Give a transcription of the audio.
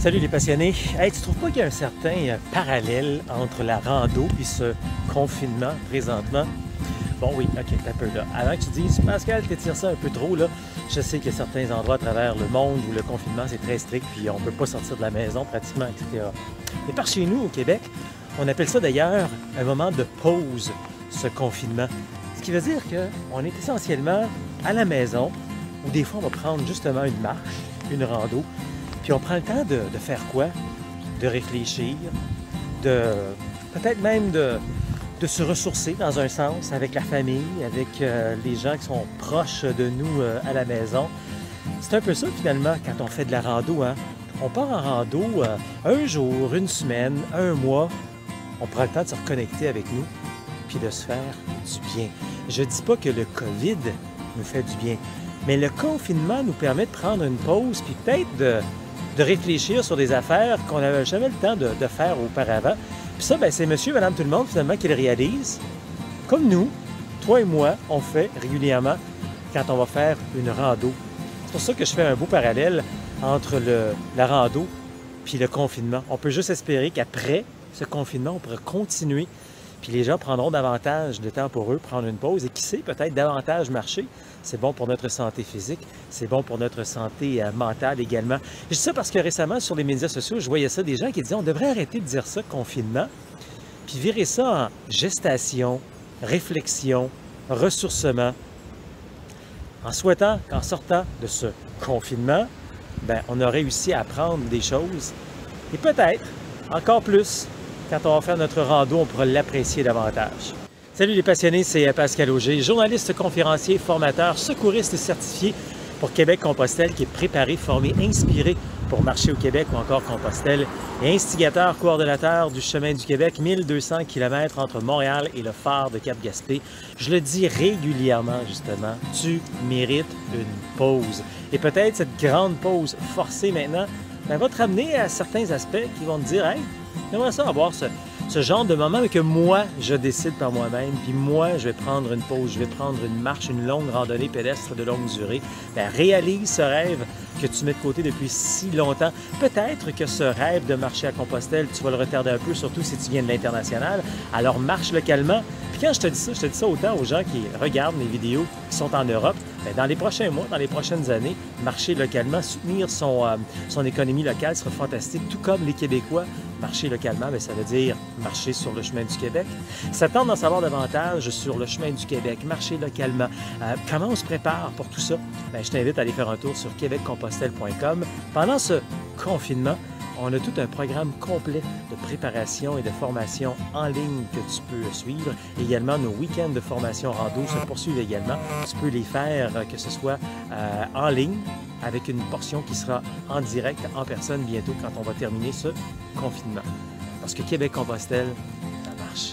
Salut les passionnés! Hey, tu trouves pas qu'il y a un certain parallèle entre la rando et ce confinement présentement? Bon oui, ok, un peu là. Avant que tu dises, Pascal, t'étires ça un peu trop, là, je sais qu'il y a certains endroits à travers le monde où le confinement c'est très strict, puis on peut pas sortir de la maison pratiquement, etc. Mais par chez nous, au Québec, on appelle ça d'ailleurs un moment de pause, ce confinement. Ce qui veut dire qu'on est essentiellement à la maison, où des fois on va prendre justement une marche, une rando, puis on prend le temps de faire quoi? De réfléchir, de peut-être même de se ressourcer dans un sens avec la famille, avec les gens qui sont proches de nous à la maison. C'est un peu ça finalement quand on fait de la rando. Hein? On part en rando un jour, une semaine, un mois. On prend le temps de se reconnecter avec nous puis de se faire du bien. Je ne dis pas que le COVID nous fait du bien, mais le confinement nous permet de prendre une pause puis peut-être de réfléchir sur des affaires qu'on n'avait jamais le temps de faire auparavant. Puis ça, ben, c'est monsieur, madame, tout le monde finalement qui le réalise. Comme nous, toi et moi, on fait régulièrement quand on va faire une rando. C'est pour ça que je fais un beau parallèle entre la rando puis le confinement. On peut juste espérer qu'après ce confinement, on pourra continuer. Puis les gens prendront davantage de temps pour eux, prendre une pause et qui sait, peut-être davantage marcher. C'est bon pour notre santé physique, c'est bon pour notre santé mentale également. Je dis ça parce que récemment, sur les médias sociaux, je voyais ça, des gens qui disaient on devrait arrêter de dire ça, confinement, puis virer ça en gestation, réflexion, ressourcement, en souhaitant qu'en sortant de ce confinement, ben, on a réussi à apprendre des choses et peut-être encore plus. Quand on va faire notre rando, on pourra l'apprécier davantage. Salut les passionnés, c'est Pascal Auger, journaliste, conférencier, formateur, secouriste certifié pour Québec-Compostelle qui est préparé, formé, inspiré pour marcher au Québec ou encore Compostelle et instigateur, coordonnateur du Chemin du Québec, 1200 km entre Montréal et le phare de Cap-Gaspé. Je le dis régulièrement justement, tu mérites une pause. Et peut-être cette grande pause forcée maintenant va te ramener à certains aspects qui vont te dire « Hey, j'aimerais ça avoir ce genre de moment, mais que moi, je décide par moi-même, puis moi, je vais prendre une pause, je vais prendre une marche, une longue randonnée pédestre de longue durée. » Bien, réalise ce rêve que tu mets de côté depuis si longtemps. Peut-être que ce rêve de marcher à Compostelle, tu vas le retarder un peu, surtout si tu viens de l'international. Alors, marche localement. Puis quand je te dis ça autant aux gens qui regardent mes vidéos qui sont en Europe, bien, dans les prochains mois, dans les prochaines années, marcher localement, soutenir son économie locale sera fantastique, tout comme les Québécois. Marcher localement, bien, ça veut dire marcher sur le chemin du Québec. S'attendre d'en savoir davantage sur le chemin du Québec, marcher localement. Comment on se prépare pour tout ça? Bien, je t'invite à aller faire un tour sur québeccompostelle.com. Pendant ce confinement, on a tout un programme complet de préparation et de formation en ligne que tu peux suivre. Également, nos week-ends de formation rando se poursuivent également. Tu peux les faire, que ce soit en ligne, avec une portion qui sera en direct, en personne bientôt, quand on va terminer ce confinement. Parce que Québec-Compostelle, ça marche.